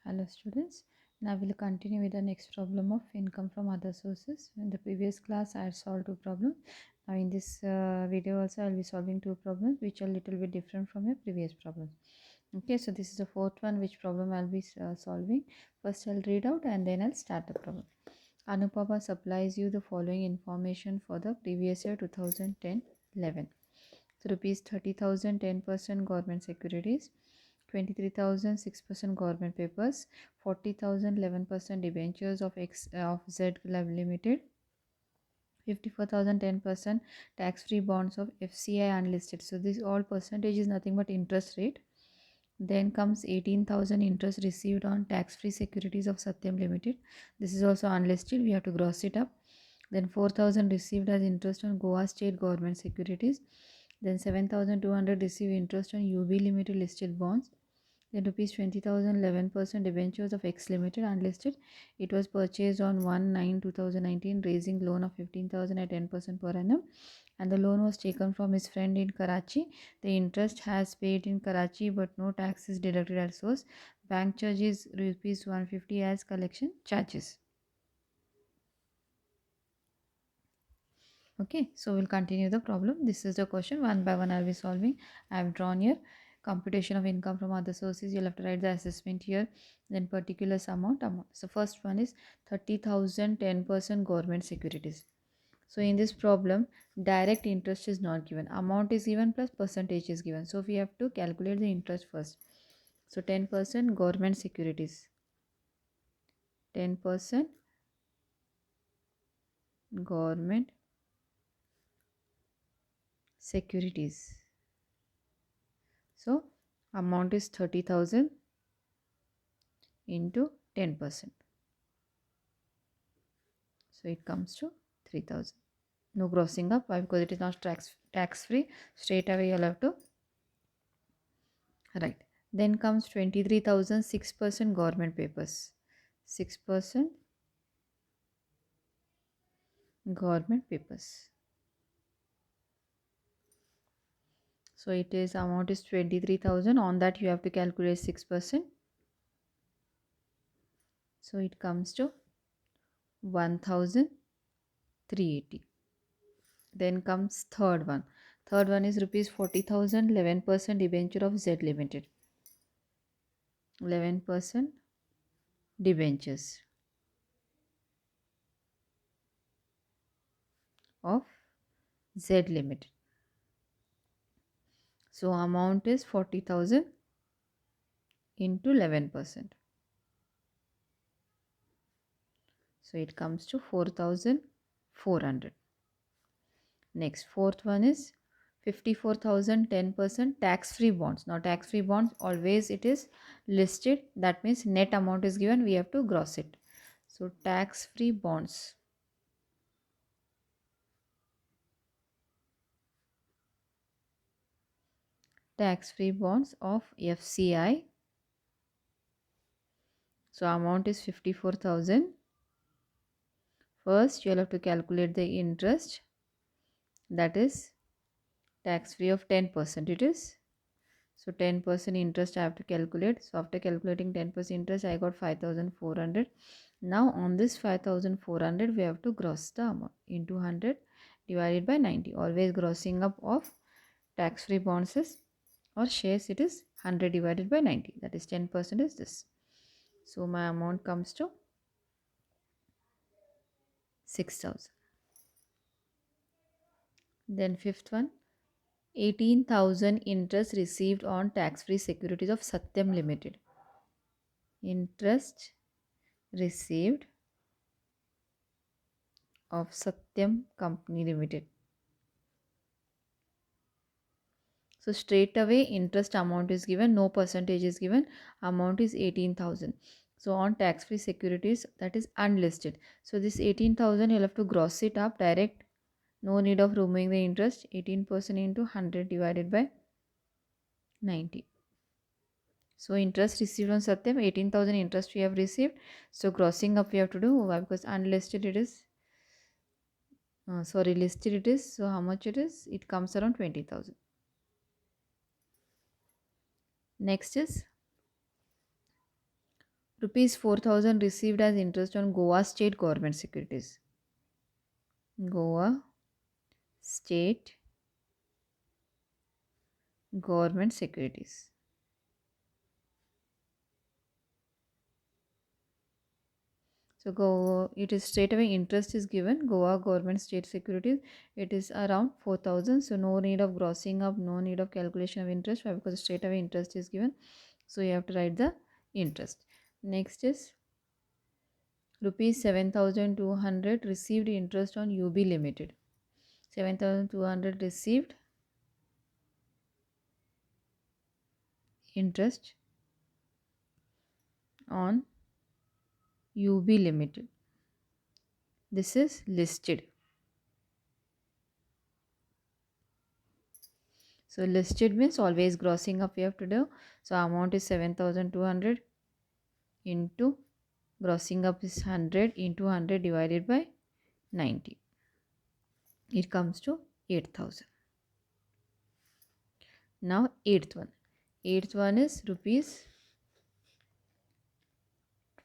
Hello students. Now we'll continue with the next problem of income from other sources. In the previous class I had solved two problems. Now in this video also I will be solving two problems which are a little bit different from your previous problems. Okay, so this is the fourth one which problem I'll be solving. First I'll read out and then I'll start the problem. Anupama supplies you the following information for the previous year 2010-11. So rupees 30,000 10% government securities, 23,000 6% government papers, 40,000 11% debentures of Z Limited, 54,000 10% tax free bonds of FCI unlisted. So this all percentage is nothing but interest rate. Then comes 18,000 interest received on tax free securities of Satyam Limited. This is also unlisted, we have to gross it up. Then 4,000 received as interest on Goa state government securities. Then 7,200 received interest on UB Limited listed bonds. Then rupees 20,000 11% debentures of X Limited unlisted. It was purchased on 1/9/2019, raising loan of 15,000 at 10% per annum, and the loan was taken from his friend in Karachi. The interest has paid in Karachi, but no tax is deducted at source. Bank charges rupees 150 as collection charges. Okay, so we'll continue the problem. This is the question, one by one I'll be solving. I have drawn here computation of income from other sources. You'll have to write the assessment here, then particulars amount. So first one is 30,000 10% government securities. So in this problem, direct interest is not given, amount is given plus percentage is given. So we have to calculate the interest first. So 10% government securities, 10% government securities. So amount is 30,000 into 10%. So it comes to 3,000. No grossing up. Why? Because it is not tax free. Straight away you'll have to write. Then comes 23,000 6% government papers. 6% government papers. So it is amount is 23,000. On that you have to calculate 6%. So it comes to 1,380. Then comes third one. Third one is rupees 40,000 11% debenture of Z Limited. 11% debentures of Z Limited. So amount is 40,000 into 11%. So it comes to 4,400. Next, fourth one is 54,000 10% tax free bonds. Now tax free bonds always it is listed, that means net amount is given, we have to gross it. So tax free bonds, tax free bonds of FCI. So amount is 54,000. First you will have to calculate the interest, that is tax free of 10% it is. So 10% interest I have to calculate. So after calculating 10% interest I got 5,400. Now on this 5,400 we have to gross the amount into 100 divided by 90. Always grossing up of tax free bonds is or shares, it is 100 divided by 90, that is 10% is this. So my amount comes to 6,000. Then fifth one, 18,000 interest received on tax free securities of Satyam Limited. Interest received of Satyam Company Limited. So straight away interest amount is given, no percentage is given, amount is 18,000. So on tax free securities, that is unlisted. So this 18,000 you'll have to gross it up direct, no need of removing the interest. 18% into 100 divided by 90. So interest received on Satyam, 18,000 interest we have received. So grossing up we have to do. Why? Because unlisted it is, listed it is. So how much it is? It comes around 20,000. Next is Rupees 4,000 received as interest on Goa state government securities. Goa state government securities. So it is straight away interest is given. Goa government state securities. It is around 4,000. So no need of grossing up, no need of calculation of interest. Why? Because straight away interest is given. So you have to write the interest. Next is rupees 7,200 received interest on UB Limited. 7,200 received interest on UB Limited. This is listed. So listed means always grossing up we have to do. So amount is 7,200 into grossing up is 100 into 100 divided by 90. It comes to 8,000. Now eighth one. Eighth one is rupees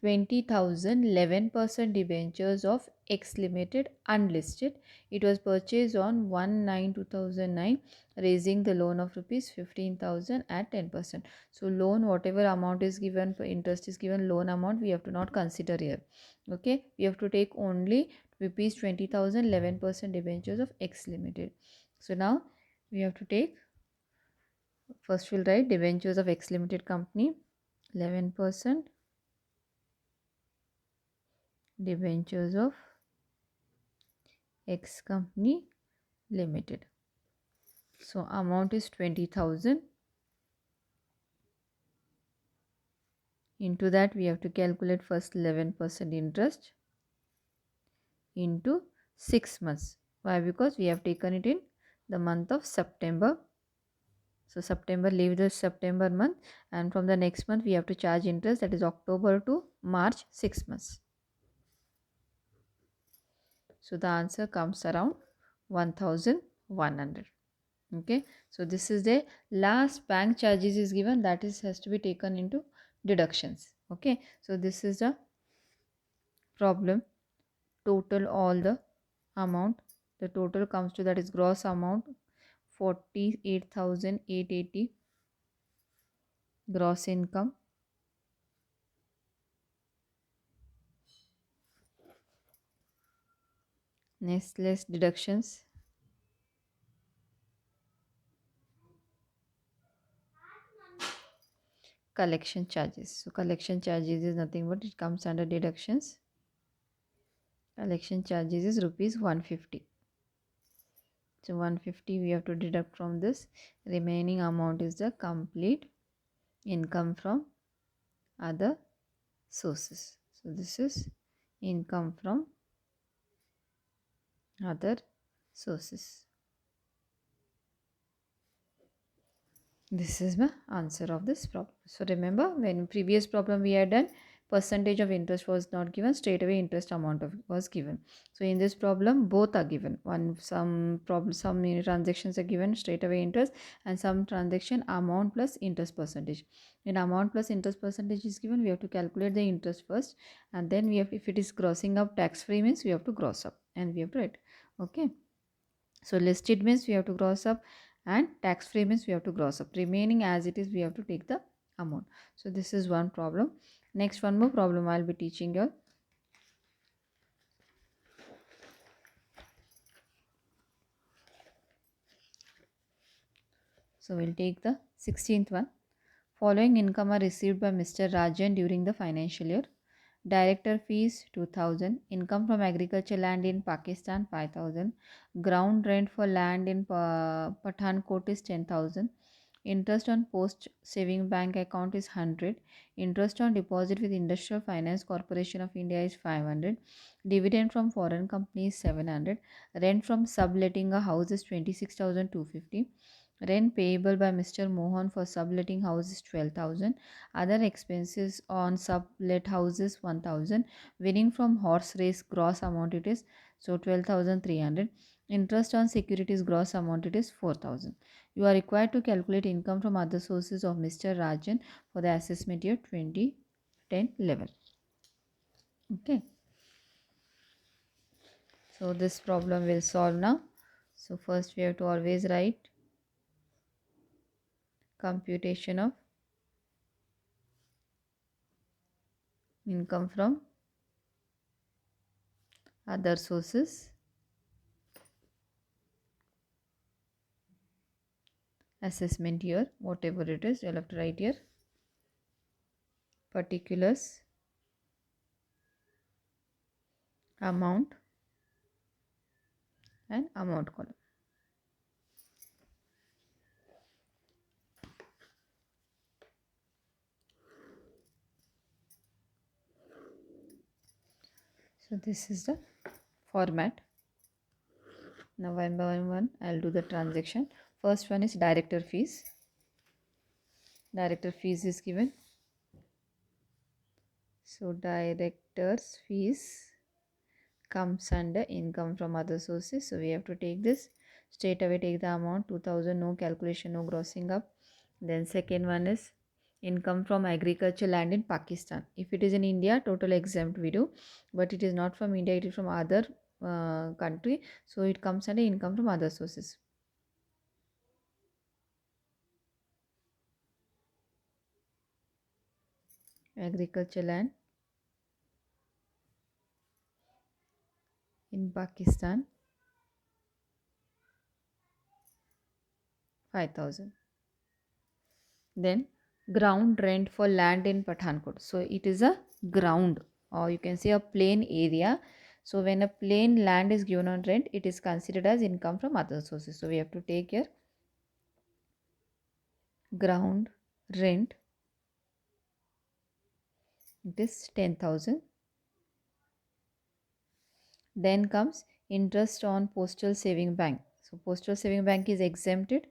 20,000 11% debentures of X Limited unlisted. It was purchased on 1/9/2009, raising the loan of rupees 15,000 at 10%. So loan, whatever amount is given, for interest is given, loan amount we have to not consider here. Okay, we have to take only rupees 20,000 11% debentures of X Limited. So now we have to take, first we'll write debentures of X Limited company 11% debentures of X company limited. So amount is 20,000. Into that we have to calculate first 11% interest into 6 months. Why? Because we have taken it in the month of September. So September, leave the September month, and from the next month we have to charge interest, that is October to March, 6 months. So the answer comes around 1,100. Okay, so this is the last bank charges is given, that is has to be taken into deductions. Okay, so this is the problem. Total all the amount, the total comes to, that is gross amount 48,880 gross income. Next, less deductions. Collection charges. So collection charges is nothing but it comes under deductions. Collection charges is rupees 150. So 150 we have to deduct from this. Remaining amount is the complete income from other sources. So this is income from other sources. This is the answer of this problem. So remember, when previous problem we had done, percentage of interest was not given, straight away interest amount was given. So in this problem both are given. Some transactions are given straight away interest, and some transaction amount plus interest percentage. In amount plus interest percentage is given, we have to calculate the interest first, and then we have, if it is grossing up tax free means we have to gross up and we have to write. Okay, so listed means we have to gross up, and tax free means we have to gross up. Remaining as it is we have to take the amount. So this is one problem. Next, one more problem I'll be teaching you. So we'll take the 16th one. Following income are received by Mr. Rajan during the financial year. Director fees 2,000. Income from agriculture land in Pakistan 5,000. Ground rent for land in Pathankot is 10,000. Interest on post saving bank account is 100. Interest on deposit with Industrial Finance Corporation of India is 500. Dividend from foreign company is 700. Rent from subletting a house is 26,250. Rent payable by Mr. Mohan for subletting house is 12,000. Other expenses on sublet houses 1,000. Winning from horse race gross amount it is, so 12,300. Interest on securities gross amount it is 4,000. You are required to calculate income from other sources of Mr. Rajan for the assessment year 2020. 10 11. Okay, so this problem will solve now. So first we have to always write computation of income from other sources, assessment year, whatever it is, you'll have to write here particulars, amount and amount column. So this is the format. Now one by one I'll do the transaction. First one is director fees. Director fees is given. So director's fees comes under income from other sources. So we have to take this straight away, take the amount 2000, no calculation, no grossing up. Then second one is income from agriculture land in Pakistan. If it is in India, total exempt we do, but it is not from India, it is from other country, so it comes under income from other sources. Agriculture land in Pakistan, 5000. Then ground rent for land in Pathankot. So it is a ground, or you can say a plain area. So when a plain land is given on rent, it is considered as income from other sources. So we have to take here ground rent, it is 10,000. Then comes interest on postal saving bank. So postal saving bank is exempted.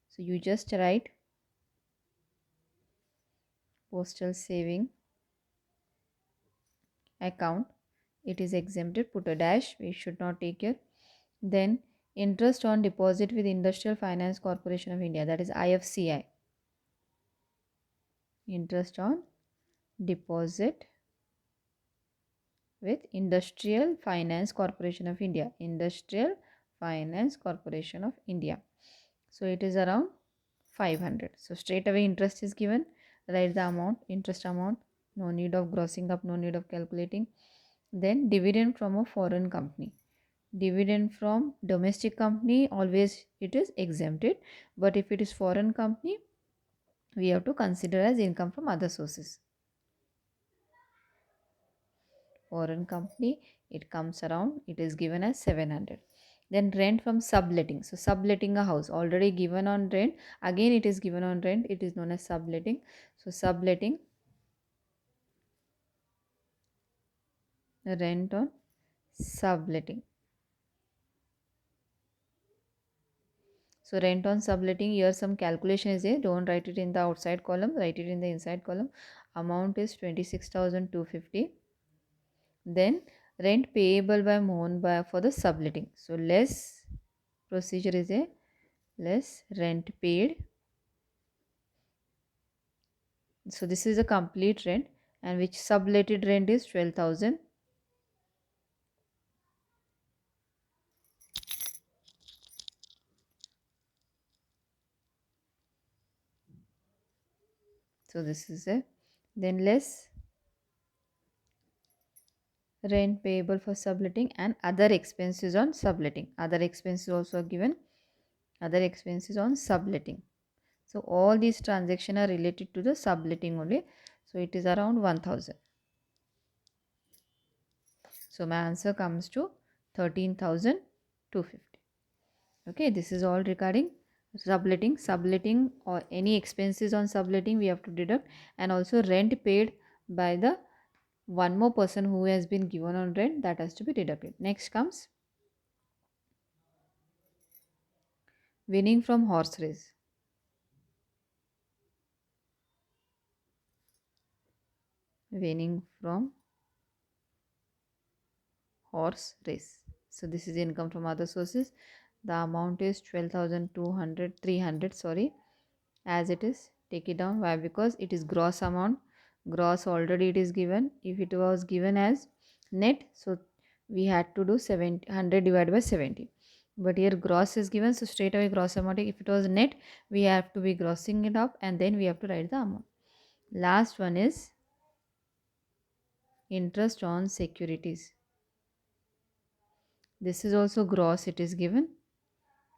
So you just write postal saving account, it is exempted, put a dash, we should not take here. Then interest on deposit with Industrial Finance Corporation of India, that is IFCI. Interest on deposit with Industrial Finance Corporation of India. Industrial Finance Corporation of India. So it is around 500. So straight away interest is given. Write the amount, interest amount. No need of grossing up, no need of calculating. Then dividend from a foreign company. Dividend from domestic company, always it is exempted, but if it is foreign company, we have to consider as income from other sources. Foreign company, it comes around, it is given as 700. Then rent from subletting. So subletting a house already given on rent, again it is given on rent, it is known as subletting. So subletting, rent on subletting. So rent on subletting, here some calculation is there, don't write it in the outside column, write it in the inside column. Amount is 26,250. Then rent payable by Mohan by for the subletting. So less procedure is a less rent paid. So this is a complete rent, and which subletted rent is 12,000. So this is a then less rent payable for subletting and other expenses on subletting. Other expenses also are given. Other expenses on subletting. So all these transactions are related to the subletting only. So it is around 1000. So my answer comes to 13,250. Okay, this is all regarding subletting. Subletting or any expenses on subletting we have to deduct, and also rent paid by the one more person who has been given on rent, that has to be deducted. Next comes winning from horse race. Winning from horse race. So this is income from other sources. The amount is 12,200 300, sorry, as it is. Take it down. Why? Because it is gross amount. Gross already it is given. If it was given as net, so we had to do 100 divided by 70. But here gross is given, so straight away gross amount. If it was net, we have to be grossing it up and then we have to write the amount. Last one is interest on securities. This is also gross, it is given.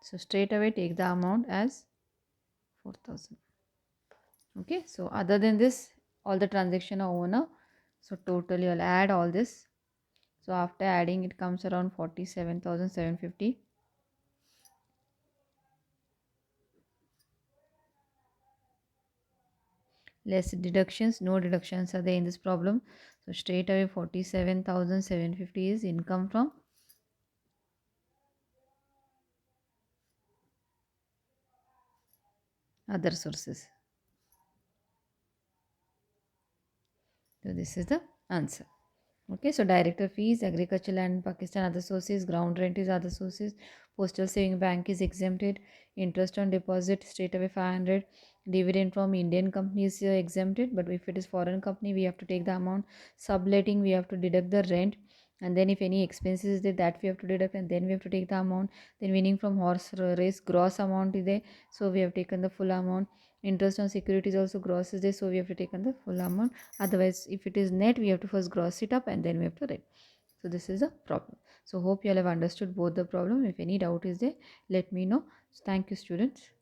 So straight away take the amount as 4,000. Okay, so other than this, all the transaction are over now. So total you'll add all this. So after adding, it comes around 47,750. Less deductions, no deductions are there in this problem. So straight away 47,750 is income from other sources. So this is the answer. Okay, so director fees, agriculture land, Pakistan other sources, ground rent is other sources, postal saving bank is exempted, interest on deposit straight away 500, dividend from Indian companies exempted, but if it is foreign company we have to take the amount, subletting we have to deduct the rent, and then if any expenses is there that we have to deduct, and then we have to take the amount, then winning from horse race gross amount is there, so we have taken the full amount, interest on securities also gross is there, so we have to take the full amount. Otherwise, if it is net, we have to first gross it up and then we have to write. So this is the problem. So hope you all have understood both the problem. If any doubt is there, let me know. So thank you, students.